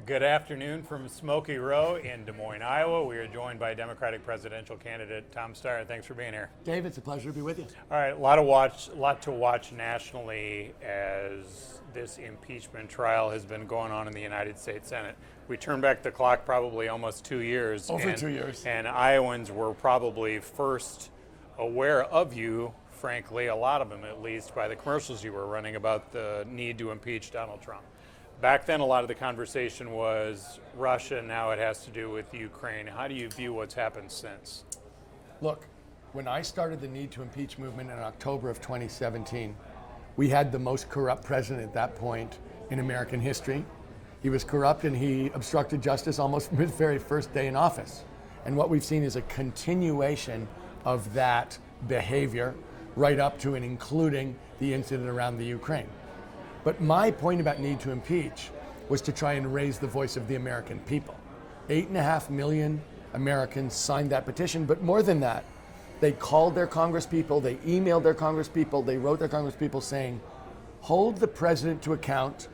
Good afternoon from Smokey Row in Des Moines, Iowa. We are joined by Democratic presidential candidate Tom Steyer. Thanks for being here. Dave, it's a pleasure to be with you. All right, a lot to watch nationally as this impeachment trial has been going on in the United States Senate. We turn back the clock probably almost 2 years. Over 2 years. And Iowans were probably first aware of you, frankly, a lot of them at least, by the commercials you were running about the need to impeach Donald Trump. Back then, a lot of the conversation was Russia. Now it has to do with Ukraine. How do you view what's happened since? Look, when I started the Need to Impeach movement in October of 2017, we had the most corrupt president at that point in American history. He was corrupt and he obstructed justice almost from his very first day in office. And what we've seen is a continuation of that behavior right up to and including the incident around the Ukraine. But my point about need to impeach was to try and raise the voice of the American people. 8.5 million Americans signed that petition, but more than that, they called their congresspeople, they emailed their congresspeople, they wrote their congresspeople saying, hold the president to account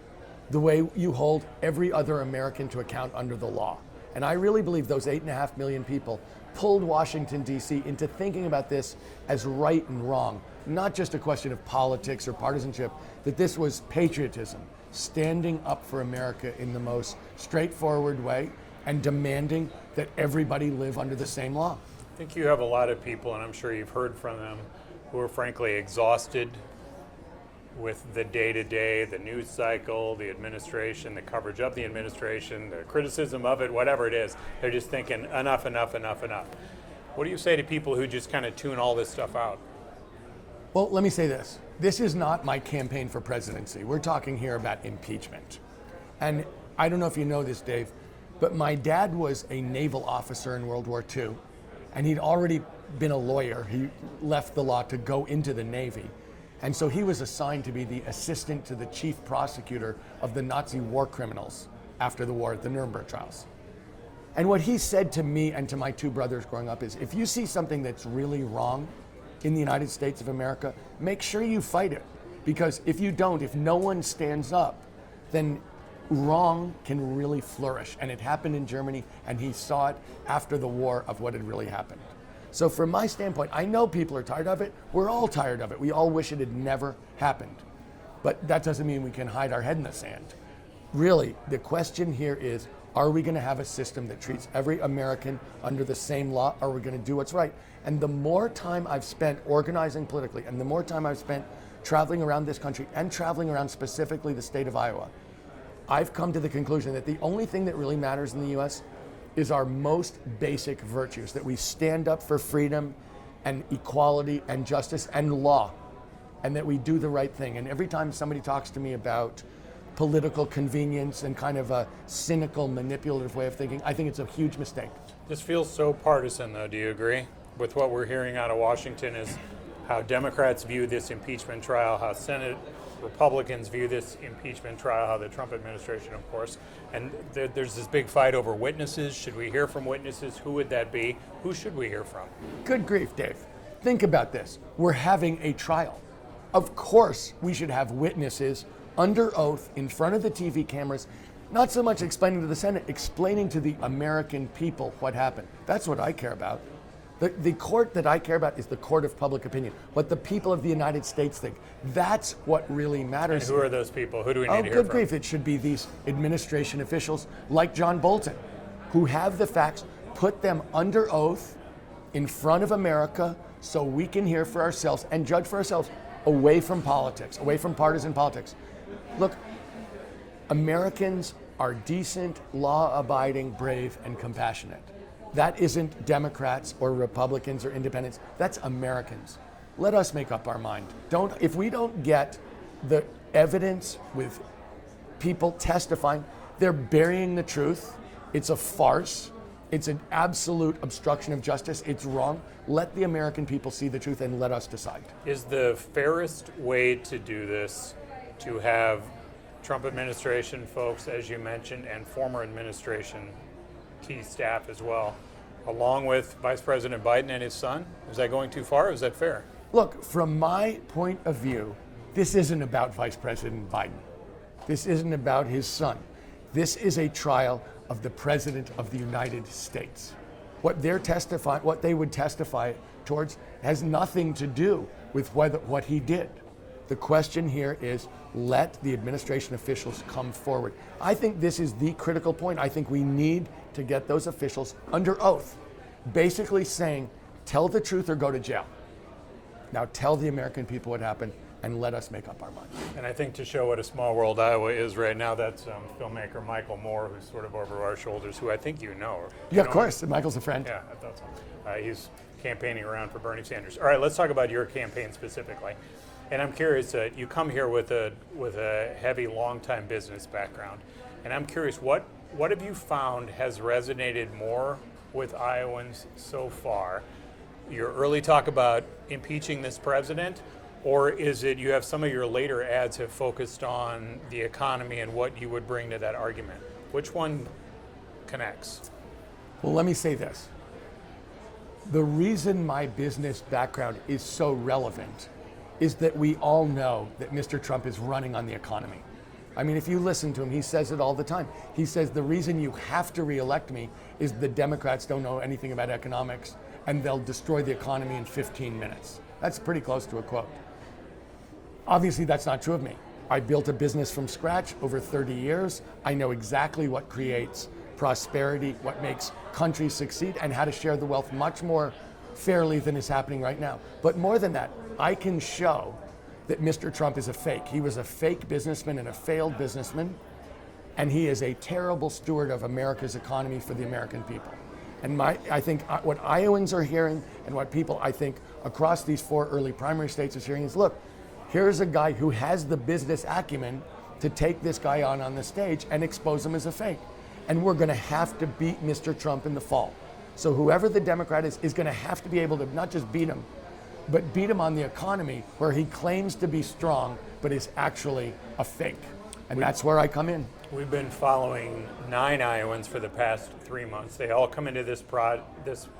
the way you hold every other American to account under the law. And I really believe those 8.5 million people pulled Washington, D.C. into thinking about this as right and wrong, not just a question of politics or partisanship, that this was patriotism, standing up for America in the most straightforward way and demanding that everybody live under the same law. I think you have a lot of people, and I'm sure you've heard from them, who are frankly exhausted with the day-to-day, the news cycle, the administration, the coverage of the administration, the criticism of it, whatever it is. They're just thinking, enough, enough, enough, enough. What do you say to people who just kind of tune all this stuff out? Well, let me say this. This is not my campaign for presidency. We're talking here about impeachment. And I don't know if you know this, Dave, but my dad was a naval officer in World War II, and he'd already been a lawyer. He left the law to go into the Navy. And so he was assigned to be the assistant to the chief prosecutor of the Nazi war criminals after the war at the Nuremberg trials. And what he said to me and to my two brothers growing up is, if you see something that's really wrong in the United States of America, make sure you fight it. Because if you don't, if no one stands up, then wrong can really flourish. And it happened in Germany, and he saw it after the war of what had really happened. So from my standpoint, I know people are tired of it. We're all tired of it. We all wish it had never happened. But that doesn't mean we can hide our head in the sand. Really, the question here is, are we going to have a system that treats every American under the same law? Or are we going to do what's right? And the more time I've spent organizing politically, and the more time I've spent traveling around this country and traveling around specifically the state of Iowa, I've come to the conclusion that the only thing that really matters in the U.S. is our most basic virtues, that we stand up for freedom and equality and justice and law, and that we do the right thing. And every time somebody talks to me about political convenience and kind of a cynical, manipulative way of thinking, I think it's a huge mistake. This feels so partisan, though. Do you agree with what we're hearing out of Washington is how Democrats view this impeachment trial, how Senate Republicans view this impeachment trial, how the Trump administration, of course, and there's this big fight over witnesses. Should we hear from witnesses? Who would that be? Who should we hear from? Good grief, Dave. Think about this. We're having a trial. Of course, we should have witnesses under oath in front of the TV cameras, not so much explaining to the Senate, explaining to the American people what happened. That's what I care about. The court that I care about is the court of public opinion, what the people of the United States think. That's what really matters. And who are those people? Who do we need to hear from? Oh, good from? grief. It should be these administration officials like John Bolton, who have the facts, put them under oath in front of America so we can hear for ourselves and judge for ourselves away from politics, away from partisan politics. Look, Americans are decent, law-abiding, brave, and compassionate. That isn't Democrats or Republicans or independents. That's Americans. Let us make up our mind. If we don't get the evidence with people testifying, they're burying the truth. It's a farce. It's an absolute obstruction of justice. It's wrong. Let the American people see the truth and let us decide. Is the fairest way to do this to have Trump administration folks, as you mentioned, and former administration key staff as well, along with Vice President Biden and his son? Is that going too far, or is that fair? Look, from my point of view, this isn't about Vice President Biden. This isn't about his son. This is a trial of the President of the United States. What they would testify towards has nothing to do with what he did. The question here is, let the administration officials come forward. I think this is the critical point. I think we need to get those officials under oath, basically saying, tell the truth or go to jail. Now tell the American people what happened and let us make up our mind. And I think to show what a small world Iowa is right now, that's filmmaker Michael Moore, who's sort of over our shoulders, who I think you know. Yeah, of course. Michael's a friend. Yeah, I thought so. He's campaigning around for Bernie Sanders. All right, let's talk about your campaign specifically. And I'm curious, you come here with a heavy, long-time business background, and I'm curious, what have you found has resonated more with Iowans so far? Your early talk about impeaching this president, or is it you have some of your later ads have focused on the economy and what you would bring to that argument? Which one connects? Well, let me say this. The reason my business background is so relevant is that we all know that Mr. Trump is running on the economy. I mean, if you listen to him, he says it all the time. He says the reason you have to reelect me is the Democrats don't know anything about economics and they'll destroy the economy in 15 minutes. That's pretty close to a quote. Obviously, that's not true of me. I built a business from scratch over 30 years. I know exactly what creates prosperity, what makes countries succeed, and how to share the wealth much more fairly than is happening right now. But more than that, I can show that Mr. Trump is a fake. He was a fake businessman and a failed businessman, and he is a terrible steward of America's economy for the American people. And I think what Iowans are hearing and what people, I think, across these 4 early primary states is hearing is, look, here's a guy who has the business acumen to take this guy on the stage and expose him as a fake. And we're going to have to beat Mr. Trump in the fall. So whoever the Democrat is going to have to be able to not just beat him, but beat him on the economy where he claims to be strong, but is actually a fake. And that's where I come in. We've been following 9 Iowans for the past 3 months. They all come into this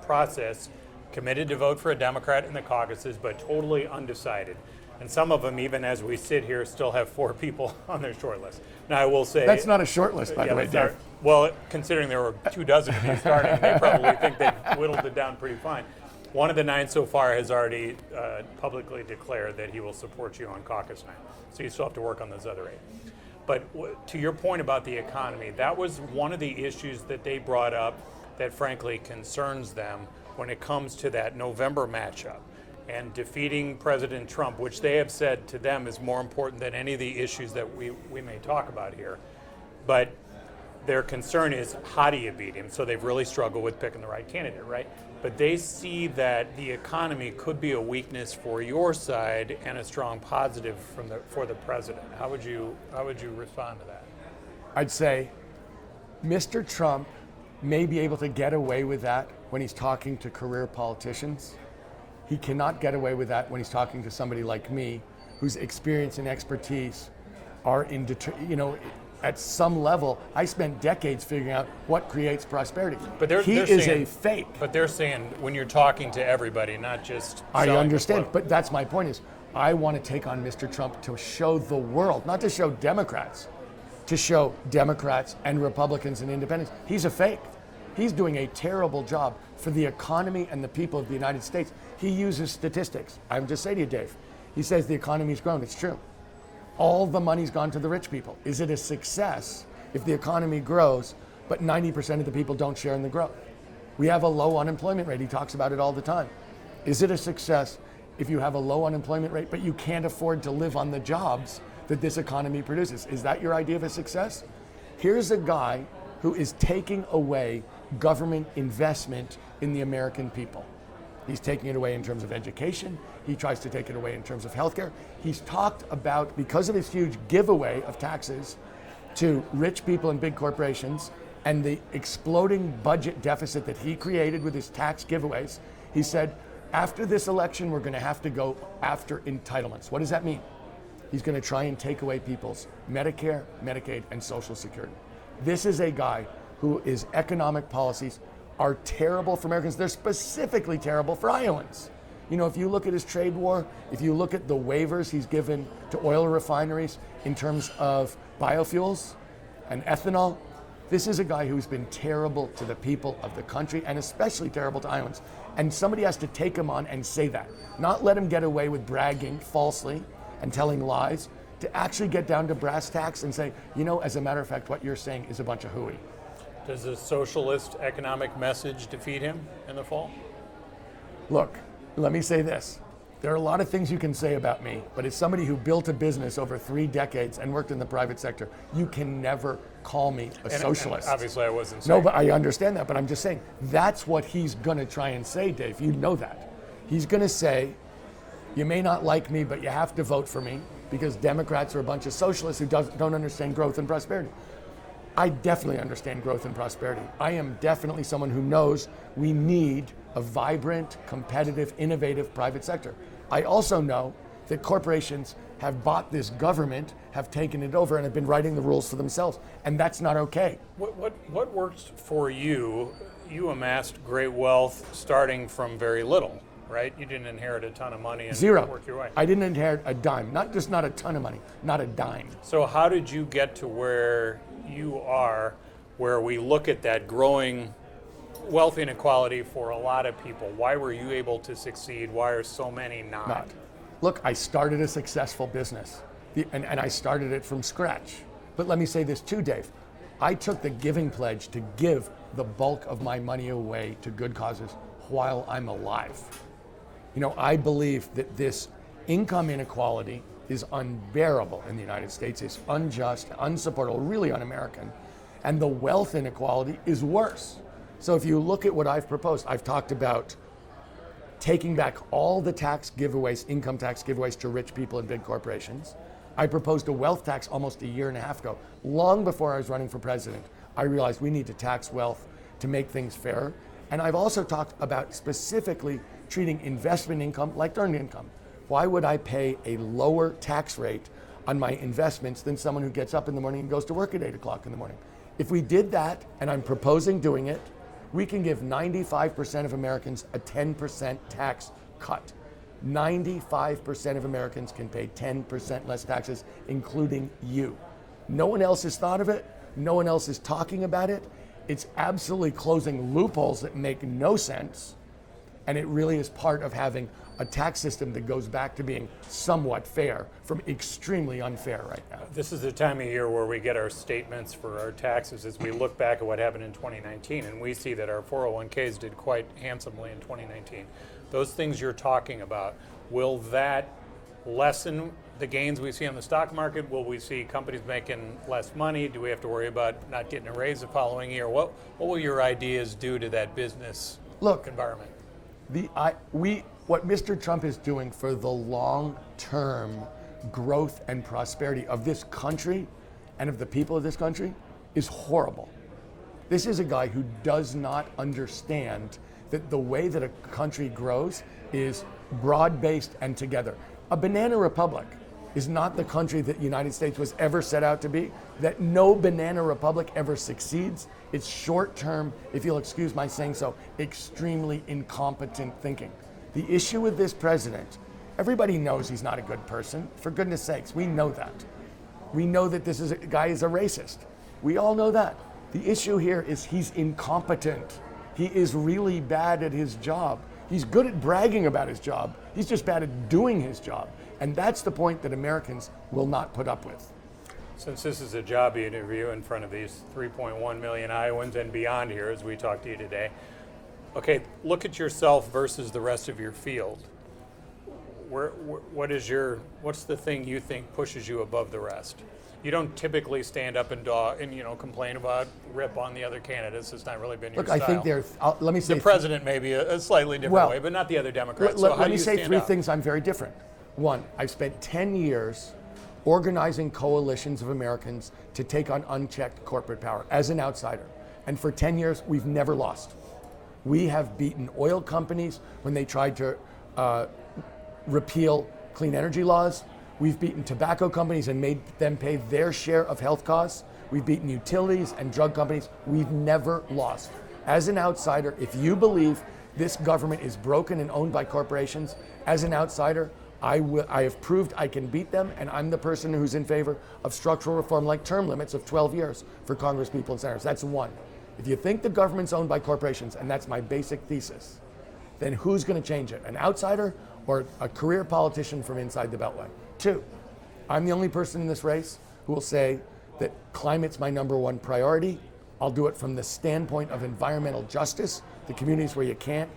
process committed to vote for a Democrat in the caucuses, but totally undecided. And some of them, even as we sit here, still have 4 people on their short list. Now, I will say... That's not a short list, by the way, Dave. Well, considering there were 24 of you starting, they probably think they whittled it down pretty fine. One of the 9 so far has already publicly declared that he will support you on caucus night. So you still have to work on those other 8. But to your point about the economy, that was one of the issues that they brought up that frankly concerns them when it comes to that November matchup. And defeating President Trump, which they have said to them is more important than any of the issues that we may talk about here. But their concern is, how do you beat him? So they've really struggled with picking the right candidate, right? But they see that the economy could be a weakness for your side and a strong positive for the president. How would you respond to that? I'd say Mr. Trump may be able to get away with that when he's talking to career politicians. He cannot get away with that when he's talking to somebody like me, whose experience and expertise are at some level. I spent decades figuring out what creates prosperity. But he is a fake. But they're saying when you're talking to everybody, not just I understand, but that's my point is I want to take on Mr. Trump to show the world, not to show Democrats, to show Democrats and Republicans and independents. He's a fake. He's doing a terrible job for the economy and the people of the United States. He uses statistics. I would just say to you, Dave, he says the economy's grown. It's true. All the money's gone to the rich people. Is it a success if the economy grows, but 90% of the people don't share in the growth? We have a low unemployment rate. He talks about it all the time. Is it a success if you have a low unemployment rate, but you can't afford to live on the jobs that this economy produces? Is that your idea of a success? Here's a guy who is taking away government investment in the American people. He's taking it away in terms of education. He tries to take it away in terms of healthcare. He's talked about, because of his huge giveaway of taxes to rich people and big corporations and the exploding budget deficit that he created with his tax giveaways, he said, after this election, we're going to have to go after entitlements. What does that mean? He's going to try and take away people's Medicare, Medicaid, and Social Security. This is a guy who his economic policies are terrible for Americans. They're specifically terrible for Iowans. You know, if you look at his trade war, if you look at the waivers he's given to oil refineries in terms of biofuels, and ethanol. This is a guy who's been terrible to the people of the country and especially terrible to Iowans. And somebody has to take him on and say that, not let him get away with bragging falsely and telling lies, to actually get down to brass tacks and say, you know, as a matter of fact, what you're saying is a bunch of hooey. Does the socialist economic message defeat him in the fall? Look, let me say this. There are a lot of things you can say about me, but as somebody who built a business over 3 decades and worked in the private sector, you can never call me a socialist. And obviously I wasn't saying. No, but I understand that, but I'm just saying, that's what he's gonna try and say, Dave. You know that. He's gonna say, you may not like me, but you have to vote for me because Democrats are a bunch of socialists who don't understand growth and prosperity. I definitely understand growth and prosperity. I am definitely someone who knows we need a vibrant, competitive, innovative private sector. I also know that corporations have bought this government, have taken it over, and have been writing the rules for themselves, and that's not okay. What worked for you? You amassed great wealth starting from very little, right? You didn't inherit a ton of money and Zero. work your way. I didn't inherit a dime, not a ton of money, not a dime. So how did you get to where you are, where we look at that growing wealth inequality for a lot of people? Why were you able to succeed? Why are so many not? Look, I started a successful business, and I started it from scratch. But let me say this too, Dave. I took the giving pledge to give the bulk of my money away to good causes while I'm alive. You know, I believe that this income inequality is unbearable in the United States. It's unjust, unsupportable, really un-American. And the wealth inequality is worse. So if you look at what I've proposed, I've talked about taking back all the tax giveaways, income tax giveaways to rich people and big corporations. I proposed a wealth tax almost a year and a half ago. Long before I was running for president, I realized we need to tax wealth to make things fairer. And I've also talked about specifically treating investment income like earned income. Why would I pay a lower tax rate on my investments than someone who gets up in the morning and goes to work at 8 o'clock in the morning? If we did that, and I'm proposing doing it, we can give 95% of Americans a 10% tax cut. 95% of Americans can pay 10% less taxes, including you. No one else has thought of it. No one else is talking about it. It's absolutely closing loopholes that make no sense. And it really is part of having a tax system that goes back to being somewhat fair from extremely unfair right now. This is the time of year where we get our statements for our taxes as we look back at what happened in 2019, and we see that our 401ks did quite handsomely in 2019. Those things you're talking about, will that lessen the gains we see on the stock market? Will we see companies making less money? Do we have to worry about not getting a raise the following year? What will your ideas do to that business environment? What Mr. Trump is doing for the long-term growth and prosperity of this country and of the people of this country is horrible. This is a guy who does not understand that the way that a country grows is broad-based and together. A banana republic is not the country that the United States was ever set out to be, that no banana republic ever succeeds. It's short-term, if you'll excuse my saying so, extremely incompetent thinking. The issue with this president, everybody knows he's not a good person. For goodness sakes, we know that. We know that this guy is a racist. We all know that. The issue here is he's incompetent. He is really bad at his job. He's good at bragging about his job. He's just bad at doing his job. And that's the point that Americans will not put up with. Since this is a job interview in front of these 3.1 million Iowans and beyond here as we talk to you today, okay, look at yourself versus the rest of your field. What's the thing you think pushes you above the rest? You don't typically stand up and complain about rip on the other candidates. It's not really been your style. Look, I think there's, let me say. The president may be a slightly different way, but not the other Democrats. Let me say three things I'm very different. One, I've spent 10 years organizing coalitions of Americans to take on unchecked corporate power as an outsider. And for 10 years, we've never lost. We have beaten oil companies when they tried to repeal clean energy laws. We've beaten tobacco companies and made them pay their share of health costs. We've beaten utilities and drug companies. We've never lost. As an outsider, if you believe this government is broken and owned by corporations, as an outsider, I have proved I can beat them, and I'm the person who's in favor of structural reform like term limits of 12 years for Congress people and senators. That's one. If you think the government's owned by corporations, and that's my basic thesis, then who's going to change it? An outsider or a career politician from inside the Beltway? Two, I'm the only person in this race who will say that climate's my number one priority. I'll do it from the standpoint of environmental justice, the communities where you can't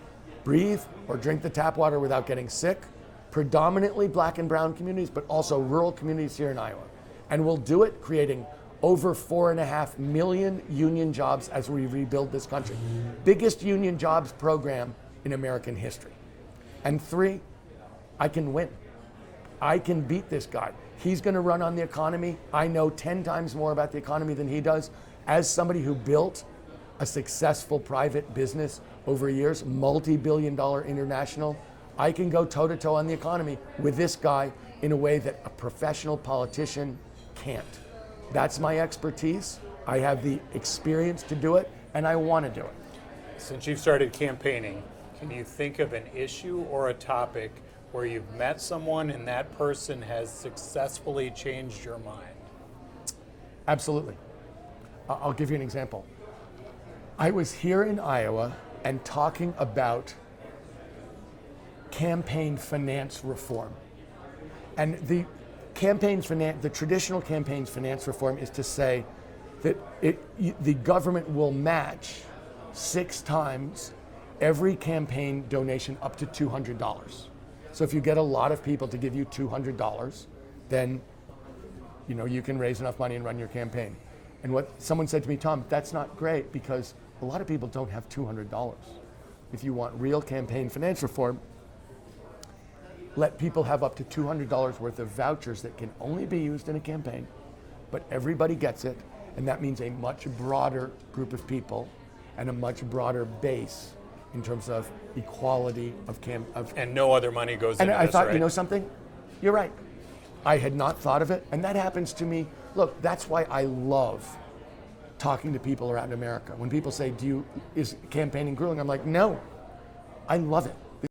breathe or drink the tap water without getting sick, predominantly black and brown communities, but also rural communities here in Iowa. And we'll do it creating over 4.5 million union jobs as we rebuild this country. Biggest union jobs program in American history. And three, I can win. I can beat this guy. He's going to run on the economy. I know 10 times more about the economy than he does. As somebody who built a successful private business over years, multi-billion-dollar international, I can go toe-to-toe on the economy with this guy in a way that a professional politician can't. That's my expertise. I have the experience to do it, and I want to do it. Since you've started campaigning, can you think of an issue or a topic where you've met someone and that person has successfully changed your mind? Absolutely. I'll give you an example. I was here in Iowa and talking about campaign finance reform. And the traditional campaign finance reform is to say that the government will match 6 times every campaign donation up to $200. So if you get a lot of people to give you $200, then you can raise enough money and run your campaign. And what someone said to me, Tom, that's not great because a lot of people don't have $200. If you want real campaign finance reform, let people have up to $200 worth of vouchers that can only be used in a campaign, but everybody gets it, and that means a much broader group of people and a much broader base in terms of equality of and no other money goes into And I this, thought, right? you know something? You're right. I had not thought of it, and that happens to me. Look, that's why I love talking to people around America. When people say, is campaigning grueling? I'm like, no, I love it.